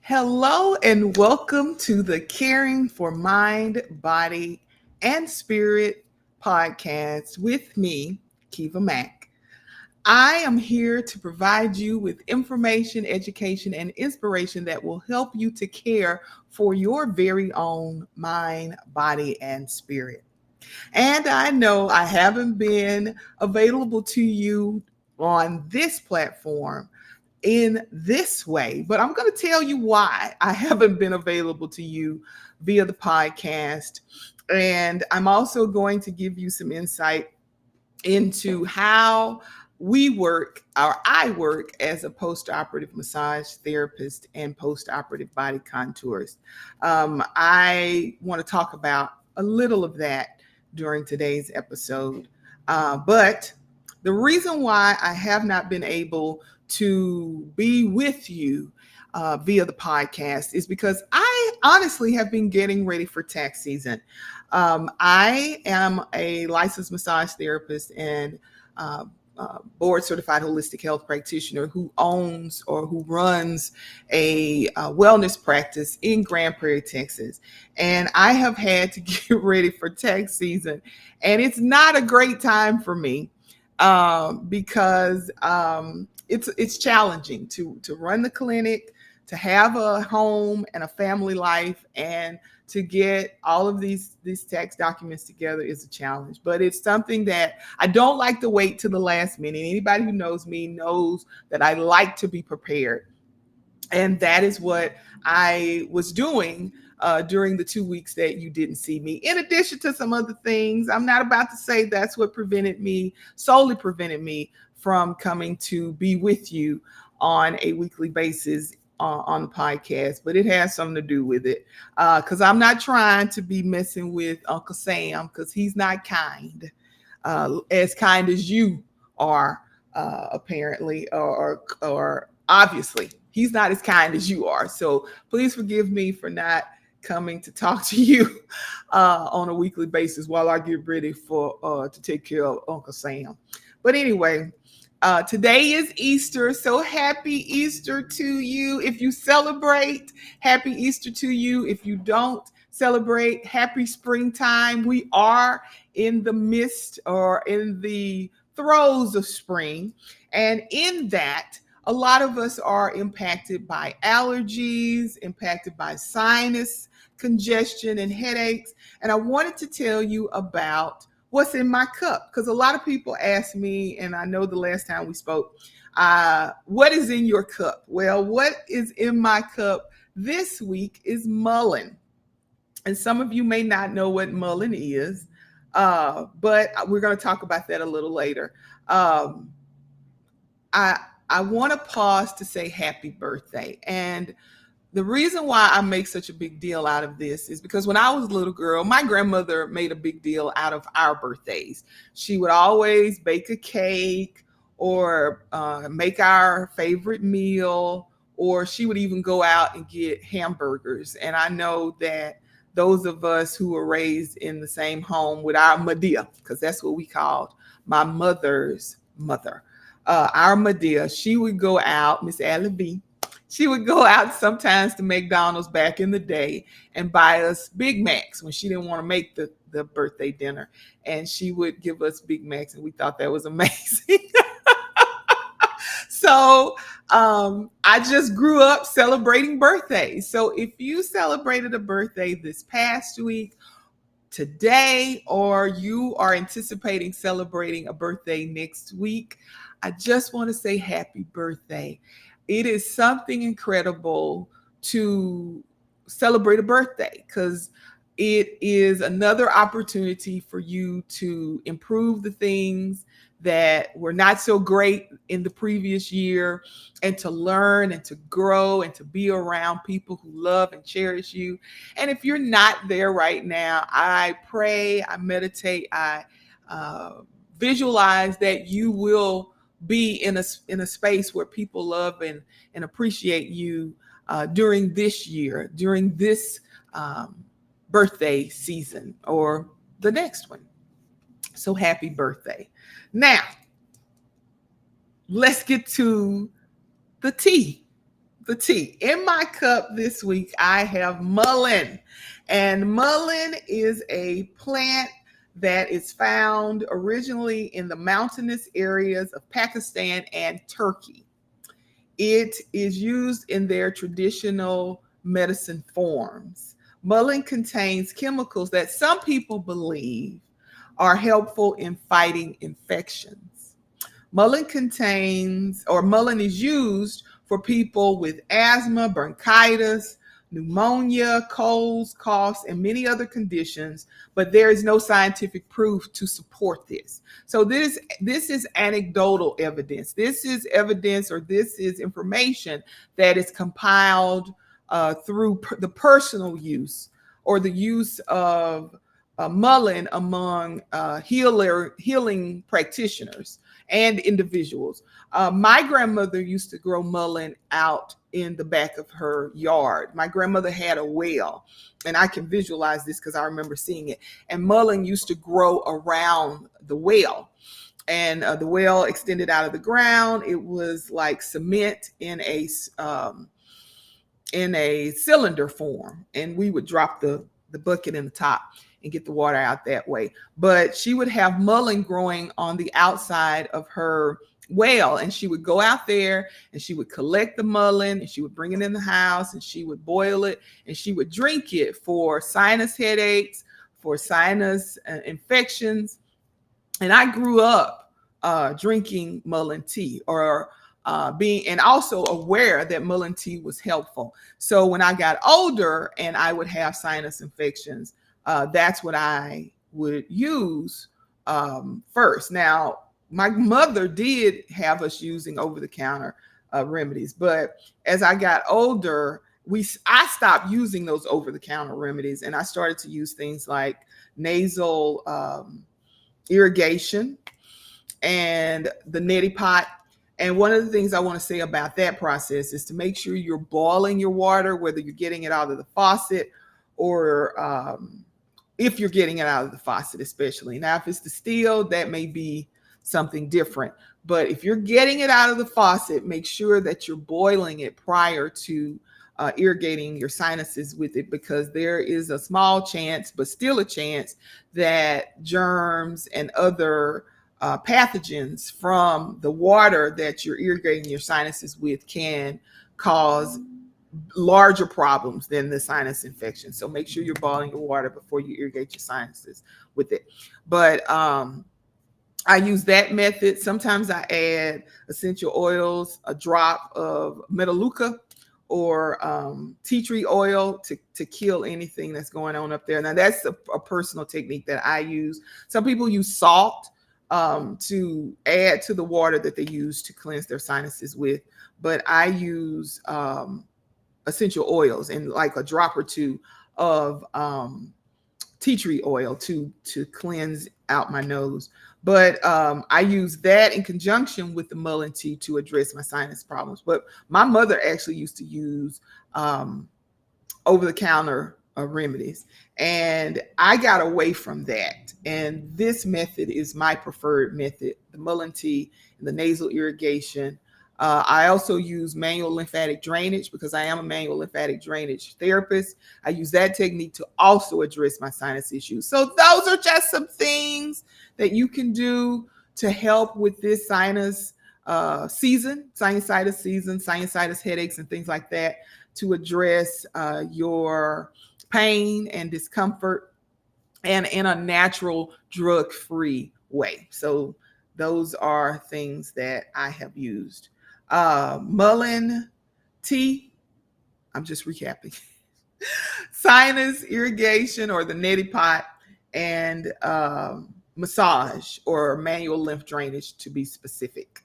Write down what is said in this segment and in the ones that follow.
Hello and welcome to the Caring for Mind, Body, and Spirit podcast with me, Keva Mack. I am here to provide you with information, education, and inspiration that will help you to care for your very own mind, body, and spirit. And I know I haven't been available to you on this platform in this way, but I'm going to tell you why I haven't been available to you via the podcast. And I'm also going to give you some insight into how we work, or I work as a post-operative massage therapist and post-operative body contours. I want to talk about a little of that during today's episode. But the reason why I have not been able to be with you via the podcast is because I honestly have been getting ready for tax season. I am a licensed massage therapist and board certified holistic health practitioner who owns or who runs a wellness practice in Grand Prairie, Texas. And I have had to get ready for tax season. And it's not a great time for me because it's challenging to run the clinic, to have a home and a family life, and to get all of these tax documents together is a challenge. But it's something that I don't like to wait to the last minute. Anybody who knows me knows that I like to be prepared. And that is what I was doing during the 2 weeks that you didn't see me. In addition to some other things, I'm not about to say that's what solely prevented me from coming to be with you on a weekly basis on the podcast, but it has something to do with it because I'm not trying to be messing with Uncle Sam because he's not as kind as you are, apparently, or obviously he's not as kind as you are. So please forgive me for not coming to talk to you on a weekly basis while I get ready for to take care of Uncle Sam. But anyway, today is Easter, so happy Easter to you. If you celebrate, happy Easter to you. If you don't celebrate, happy springtime. We are in the midst or in the throes of spring. And in that, a lot of us are impacted by allergies, impacted by sinus congestion and headaches. And I wanted to tell you about what's in my cup because a lot of people ask me, and I know the last time we spoke, what is in your cup? Well, what is in my cup this week is mullein. And some of you may not know what mullein is, but we're going to talk about that a little later. Um, I I want to pause to say happy birthday. And the reason why I make such a big deal out of this is because when I was a little girl, my grandmother made a big deal out of our birthdays. She would always bake a cake or make our favorite meal, or she would even go out and get hamburgers. And I know that those of us who were raised in the same home with our Medea, because that's what we called my mother's mother, our Medea, she would go out, Miss Allie B, she would go out sometimes to McDonald's back in the day and buy us Big Macs when she didn't want to make the birthday dinner. And she would give us Big Macs, and we thought that was amazing. So I just grew up celebrating birthdays. So if you celebrated a birthday this past week, today, or you are anticipating celebrating a birthday next week, I just want to say happy birthday. It is something incredible to celebrate a birthday because it is another opportunity for you to improve the things that were not so great in the previous year, and to learn and to grow and to be around people who love and cherish you. And if you're not there right now, I pray, I meditate, I visualize that you will be in a space where people love and appreciate you during this year, during this birthday season, or the next one. So happy birthday. Now, let's get to the tea. the tea. In my cup this week, I have mullein. And mullein is a plant that is found originally in the mountainous areas of Pakistan and Turkey. It is used in their traditional medicine forms. Mullein contains chemicals that some people believe are helpful in fighting infections. Mullein is used for people with asthma, bronchitis, pneumonia, colds, coughs, and many other conditions, but there is no scientific proof to support this. So this is anecdotal evidence. This is evidence, or this is information that is compiled through the personal use or the use of mullein among healing practitioners and individuals. My grandmother used to grow mullein out in the back of her yard. My grandmother had a well, and I can visualize this because I remember seeing it. And mullein used to grow around the well. And the well extended out of the ground. It was like cement in a cylinder form, and we would drop the bucket in the top and get the water out that way. But she would have mullein growing on the outside of her well, and she would go out there and she would collect the mullein and she would bring it in the house and she would boil it and she would drink it for sinus headaches, for sinus infections. And I grew up drinking mullein tea, or being, and also aware that mullein tea was helpful. So when I got older and I would have sinus infections, that's what I would use first. Now, my mother did have us using over-the-counter remedies, but as I got older, I stopped using those over-the-counter remedies, and I started to use things like nasal irrigation and the neti pot. And one of the things I want to say about that process is to make sure you're boiling your water, whether you're getting it out of the faucet or if you're getting it out of the faucet, especially. Now, if it's distilled, that may be something different. But if you're getting it out of the faucet, make sure that you're boiling it prior to irrigating your sinuses with it, because there is a small chance, but still a chance, that germs and other pathogens from the water that you're irrigating your sinuses with can cause larger problems than the sinus infection. So make sure you're boiling your water before you irrigate your sinuses with it. But I use that method. Sometimes I add essential oils, a drop of melaleuca or tea tree oil to kill anything that's going on up there. Now, that's a personal technique that I use. Some people use salt to add to the water that they use to cleanse their sinuses with, but I use essential oils and like a drop or two of tea tree oil to cleanse out my nose. But I use that in conjunction with the mullein tea to address my sinus problems. But my mother actually used to use over-the-counter remedies, and I got away from that. And this method is my preferred method: the mullein tea and the nasal irrigation. I also use manual lymphatic drainage because I am a manual lymphatic drainage therapist. I use that technique to also address my sinus issues. So those are just some things that you can do to help with this sinusitis season, sinusitis headaches and things like that, to address your pain and discomfort, and in a natural, drug-free way. So those are things that I have used. Mullein tea, I'm just recapping. Sinus irrigation or the neti pot, and massage or manual lymph drainage, to be specific.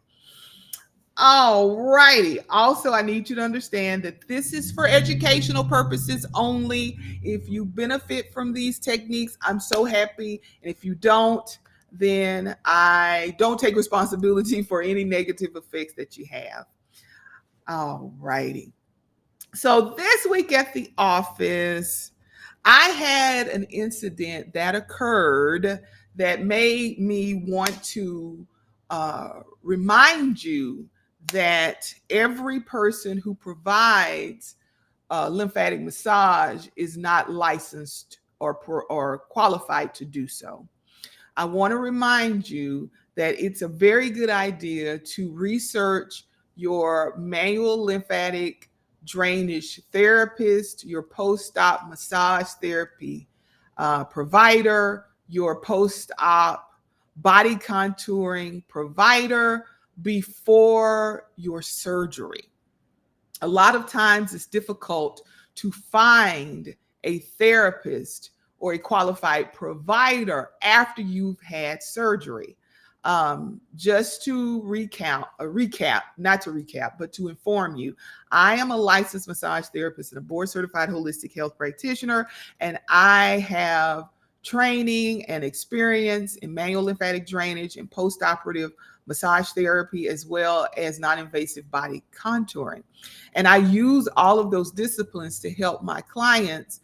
All righty. Also, I need you to understand that this is for educational purposes only. If you benefit from these techniques, I'm so happy. And if you don't, then I don't take responsibility for any negative effects that you have. All righty. So this week at the office, I had an incident that occurred that made me want to remind you that every person who provides lymphatic massage is not licensed or qualified to do so. I want to remind you that it's a very good idea to research your manual lymphatic drainage therapist, your post-op massage therapy provider, your post-op body contouring provider before your surgery. A lot of times it's difficult to find a therapist or a qualified provider after you've had surgery. Just to but to inform you, I am a licensed massage therapist and a board certified holistic health practitioner, and I have training and experience in manual lymphatic drainage and post-operative massage therapy, as well as non-invasive body contouring. And I use all of those disciplines to help my clients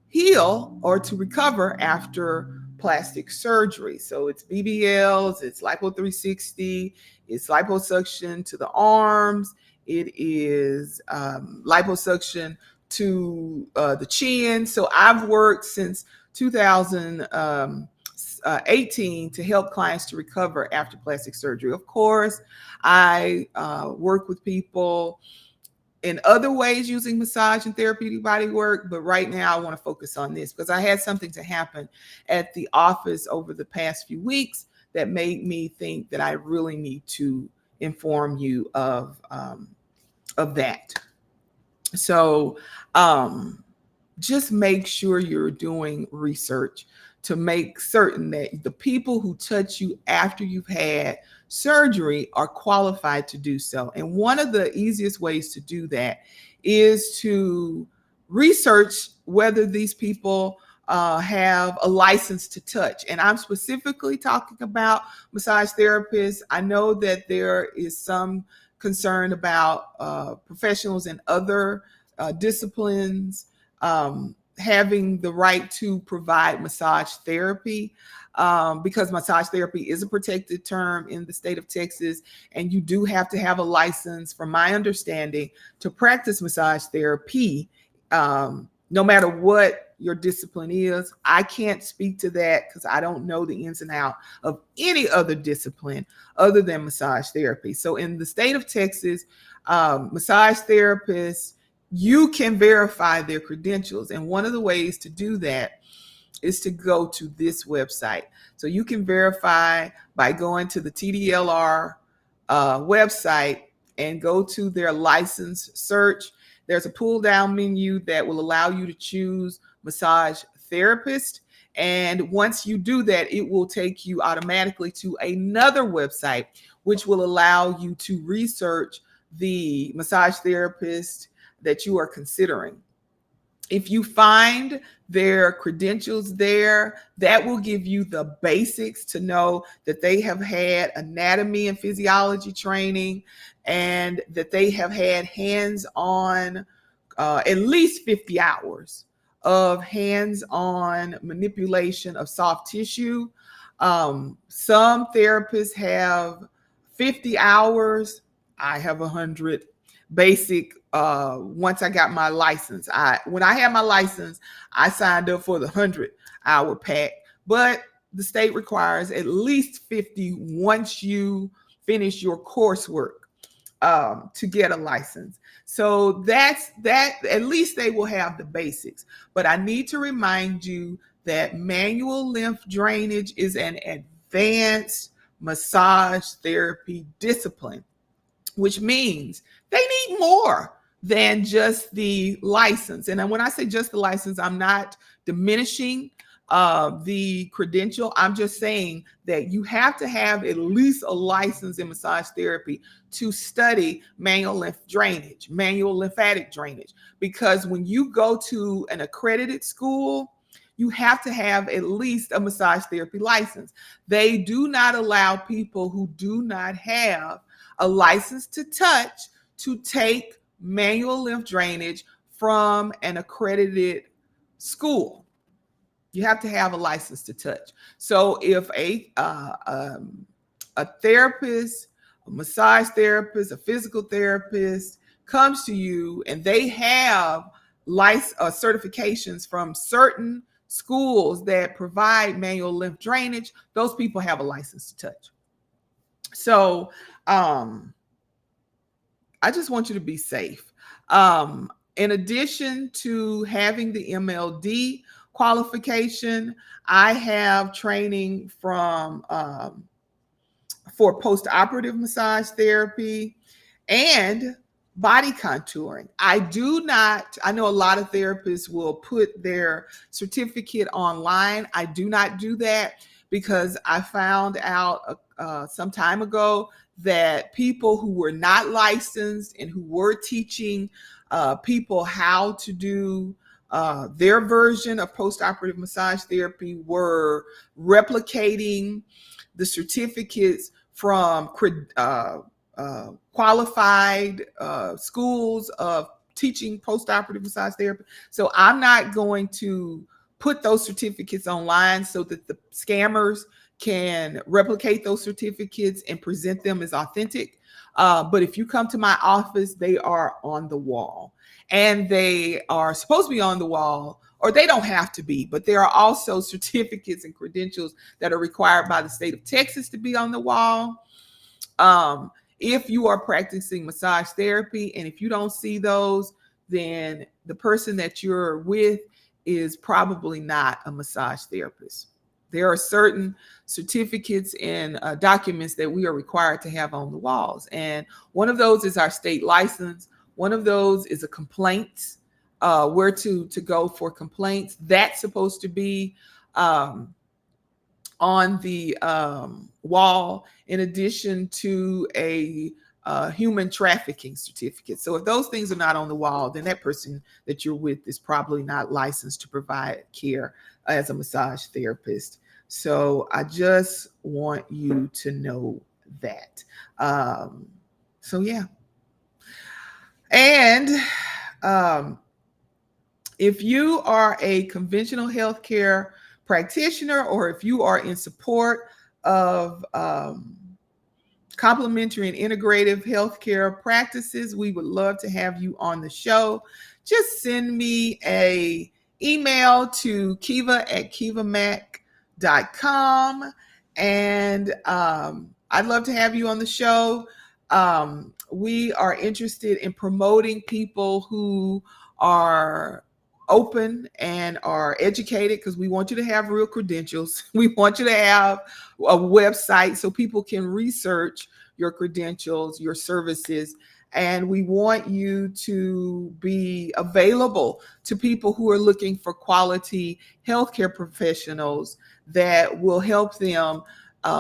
heal or to recover after plastic surgery. So it's BBLs, it's lipo 360, it's liposuction to the arms, it is liposuction to the chin. So I've worked since 2018 to help clients to recover after plastic surgery. Of course, I work with people in other ways using massage and therapeutic body work, but right now I want to focus on this because I had something to happen at the office over the past few weeks that made me think that I really need to inform you of that. So just make sure you're doing research to make certain that the people who touch you after you've had surgery are qualified to do so. And one of the easiest ways to do that is to research whether these people have a license to touch. And I'm specifically talking about massage therapists. I know that there is some concern about professionals in other disciplines having the right to provide massage therapy, because massage therapy is a protected term in the state of Texas, and you do have to have a license, from my understanding, to practice massage therapy, no matter what your discipline is. I can't speak to that because I don't know the ins and outs of any other discipline other than massage therapy. So in the state of Texas, massage therapists, you can verify their credentials. And one of the ways to do that is to go to this website. So you can verify by going to the TDLR website and go to their license search. There's a pull down menu that will allow you to choose massage therapist. And once you do that, it will take you automatically to another website, which will allow you to research the massage therapist that you are considering. If you find their credentials there, that will give you the basics to know that they have had anatomy and physiology training and that they have had hands-on, at least 50 hours of hands-on manipulation of soft tissue. Some therapists have 50 hours. I have 100 basic. Once I got my license, when I had my license, I signed up for the 100-hour pack, but the state requires at least 50 once you finish your coursework to get a license. So that's that. At least they will have the basics. But I need to remind you that manual lymph drainage is an advanced massage therapy discipline, which means they need more than just the license. And when I say just the license, I'm not diminishing the credential. I'm just saying that you have to have at least a license in massage therapy to study manual lymphatic drainage. Because when you go to an accredited school, you have to have at least a massage therapy license. They do not allow people who do not have a license to touch to take manual lymph drainage from an accredited school. You have to have a license to touch. So if a therapist a massage therapist, a physical therapist comes to you and they have certifications from certain schools that provide manual lymph drainage, those people have a license to touch. So I just want you to be safe. In addition to having the MLD qualification, I have training for post-operative massage therapy and body contouring. I know a lot of therapists will put their certificate online. I do not do that because I found out some time ago that people who were not licensed and who were teaching people how to do their version of post-operative massage therapy were replicating the certificates from qualified schools of teaching post-operative massage therapy. So I'm not going to put those certificates online so that the scammers can replicate those certificates and present them as authentic. But if you come to my office, they are on the wall, and they are supposed to be on the wall, or they don't have to be, but there are also certificates and credentials that are required by the state of Texas to be on the wall. If you are practicing massage therapy and if you don't see those, then the person that you're with is probably not a massage therapist. There are certain certificates and documents that we are required to have on the walls. And one of those is our state license. One of those is a complaint, where to go for complaints. That's supposed to be on the wall, in addition to a human trafficking certificate. So if those things are not on the wall, then that person that you're with is probably not licensed to provide care as a massage therapist. So I just want you to know that. So yeah. And if you are a conventional healthcare practitioner, or if you are in support of complementary and integrative healthcare practices, we would love to have you on the show. Just send me an email to keva@kevamack.com, and I'd love to have you on the show. We are interested in promoting people who are open and are educated, because we want you to have real credentials. We want you to have a website so people can research your credentials, your services, and we want you to be available to people who are looking for quality healthcare professionals that will help them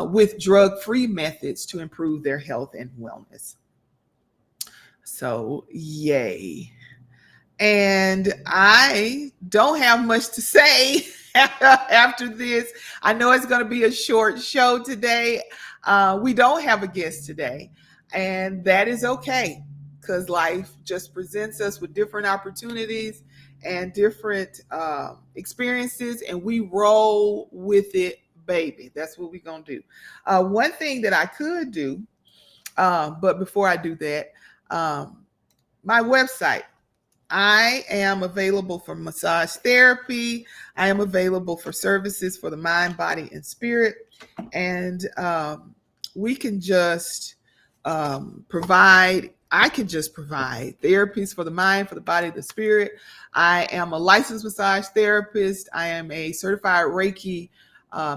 with drug-free methods to improve their health and wellness. So, yay. And I don't have much to say after this. I know it's going to be a short show today. We don't have a guest today, and that is okay, because life just presents us with different opportunities and different experiences, and we roll with it, baby. That's what we're going to do. One thing that I could do, but before I do that, my website. I am available for massage therapy. I am available for services for the mind, body, and spirit. And we can just provide therapies for the mind, for the body, the spirit. I am a licensed massage therapist. I am a certified Reiki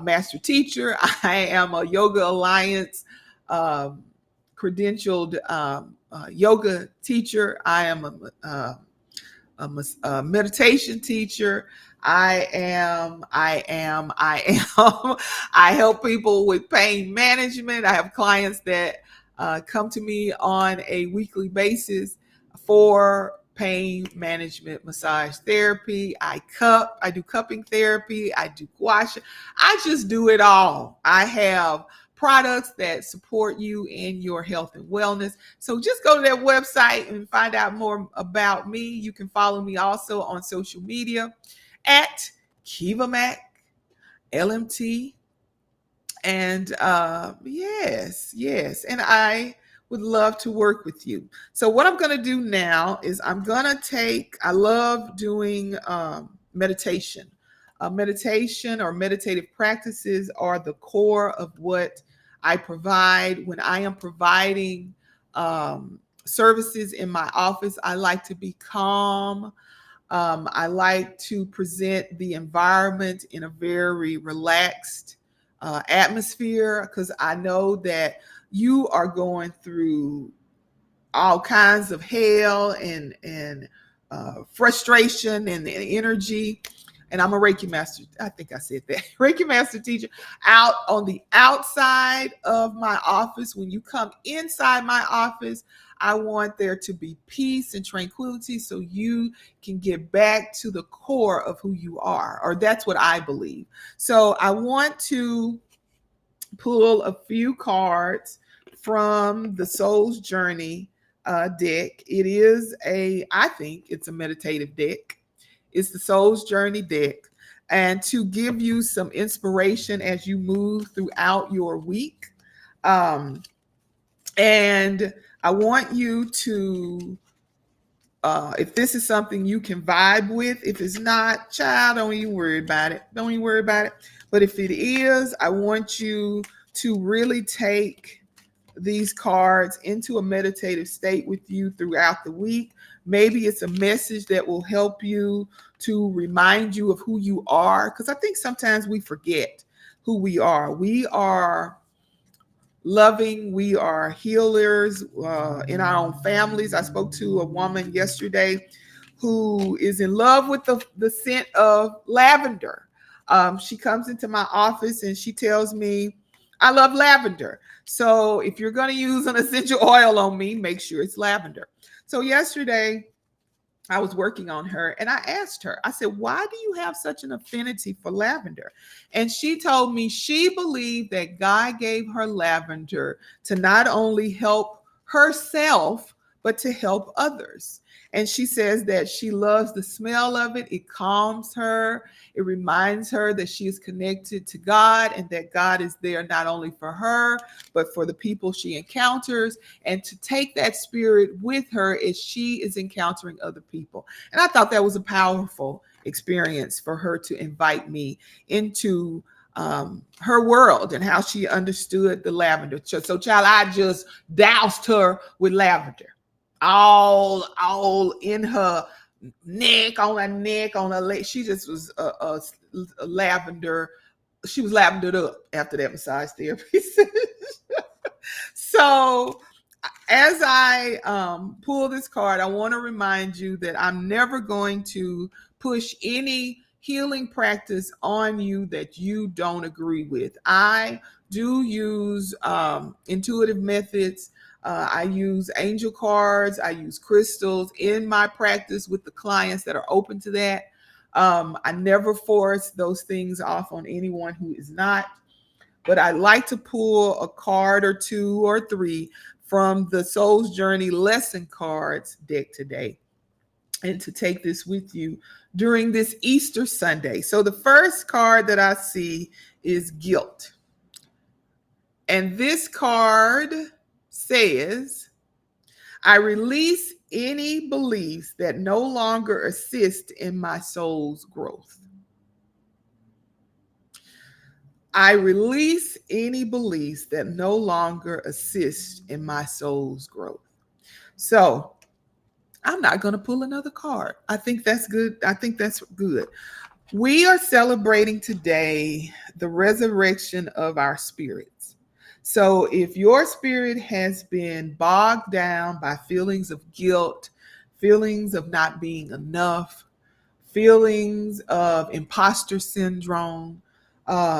master teacher. I am a Yoga Alliance credentialed yoga teacher. I am a meditation teacher. I help people with pain management. I have clients that come to me on a weekly basis for pain management massage therapy. I do cupping therapy. I do gua sha. I just do it all. I have products that support you in your health and wellness. So just go to that website and find out more about me. You can follow me also on social media at Keva Mack LMT, And yes. And I would love to work with you. So, what I'm going to do now is I love doing meditation. Meditation or meditative practices are the core of what I provide. When I am providing services in my office, I like to be calm. I like to present the environment in a very relaxed atmosphere because I know that you are going through all kinds of hell and frustration and energy. And I'm a Reiki master. I think I said that. Reiki master teacher out on the outside of my office. When you come inside my office, I want there to be peace and tranquility so you can get back to the core of who you are, or that's what I believe. So I want to pull a few cards from the Soul's Journey deck. I think it's a meditative deck. It's the Soul's Journey deck. And to give you some inspiration as you move throughout your week. And I want you to, if this is something you can vibe with, if it's not, child, don't even worry about it. Don't even worry about it. But if it is, I want you to really take these cards into a meditative state with you throughout the week. Maybe it's a message that will help you to remind you of who you are, because I think sometimes we forget who we are. We are loving, we are healers in our own families. I spoke to a woman yesterday who is in love with the scent of lavender. She comes into my office and she tells me, I love lavender. So if you're going to use an essential oil on me, make sure it's lavender. So yesterday, I was working on her and I asked her, I said, why do you have such an affinity for lavender? And she told me she believed that God gave her lavender to not only help herself, but to help others. And she says that she loves the smell of it. It calms her. It reminds her that she is connected to God and that God is there not only for her, but for the people she encounters, and to take that spirit with her as she is encountering other people. And I thought that was a powerful experience for her to invite me into her world and how she understood the lavender. So child, I just doused her with lavender. All in her neck, on her leg. She just was a lavender. She was lavendered up after that massage therapy. So as I pull this card, I want to remind you that I'm never going to push any healing practice on you that you don't agree with. I do use intuitive methods. I use angel cards. I use crystals in my practice with the clients that are open to that. I never force those things off on anyone who is not. But I like to pull a card or two or three from the Soul's Journey lesson cards deck today, and to take this with you during this Easter Sunday. So the first card that I see is guilt. And this card says, I release any beliefs that no longer assist in my soul's growth. I release any beliefs that no longer assist in my soul's growth. So I'm not going to pull another card. I think that's good. We are celebrating today the resurrection of our spirits. So if your spirit has been bogged down by feelings of guilt, feelings of not being enough, feelings of imposter syndrome,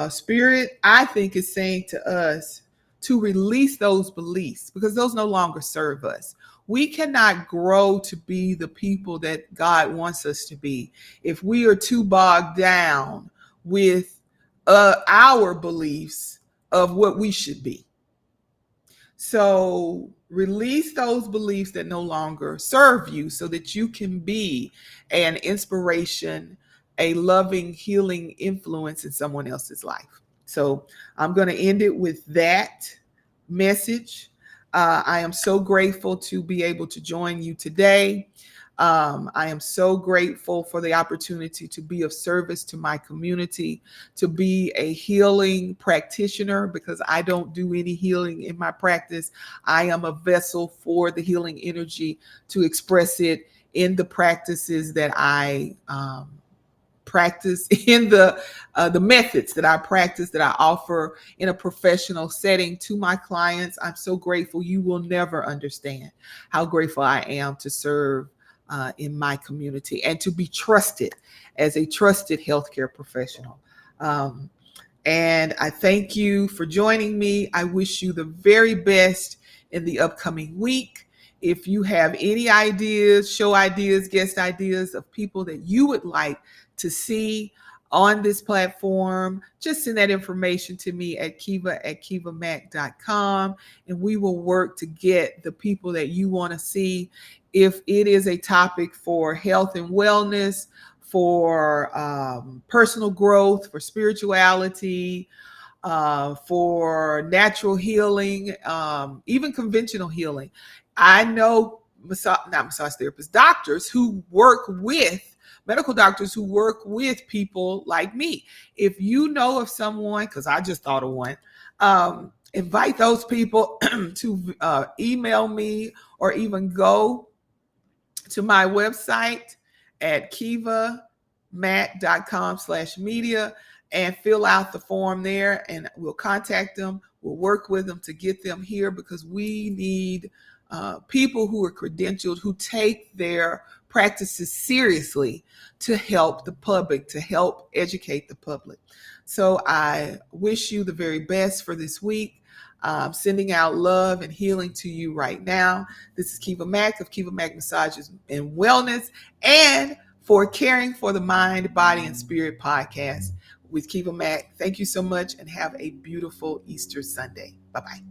spirit, I think, is saying to us to release those beliefs because those no longer serve us. We cannot grow to be the people that God wants us to be if we are too bogged down with our beliefs of what we should be. So release those beliefs that no longer serve you so that you can be an inspiration, a loving, healing influence in someone else's life. So I'm going to end it with that message. I am so grateful to be able to join you today. I am so grateful for the opportunity to be of service to my community, to be a healing practitioner, because I don't do any healing in my practice. I am a vessel for the healing energy to express it in the practices that I practice, in the methods that I practice, that I offer in a professional setting to my clients. I'm so grateful. You will never understand how grateful I am to serve in my community and to be trusted as a trusted healthcare professional. Um, and I thank you for joining me. I wish you the very best in the upcoming week. If you have any ideas, show ideas, guest ideas of people that you would like to see on this platform, just send that information to me at kevamack.com, and we will work to get the people that you want to see. If it is a topic for health and wellness, for personal growth, for spirituality, for natural healing, even conventional healing. I know not massage therapists, doctors who work with medical doctors who work with people like me. If you know of someone, because I just thought of one, invite those people to email me, or even go to my website at kevamack.com/media and fill out the form there, and we'll contact them. We'll work with them to get them here, because we need people who are credentialed, who take their practices seriously, to help the public, to help educate the public. So I wish you the very best for this week. Sending out love and healing to you right now. This is Keva Mack of Keva Mack Massages and Wellness, and for Caring for the Mind, Body, and Spirit podcast with Keva Mack. Thank you so much, and have a beautiful Easter Sunday. Bye-bye.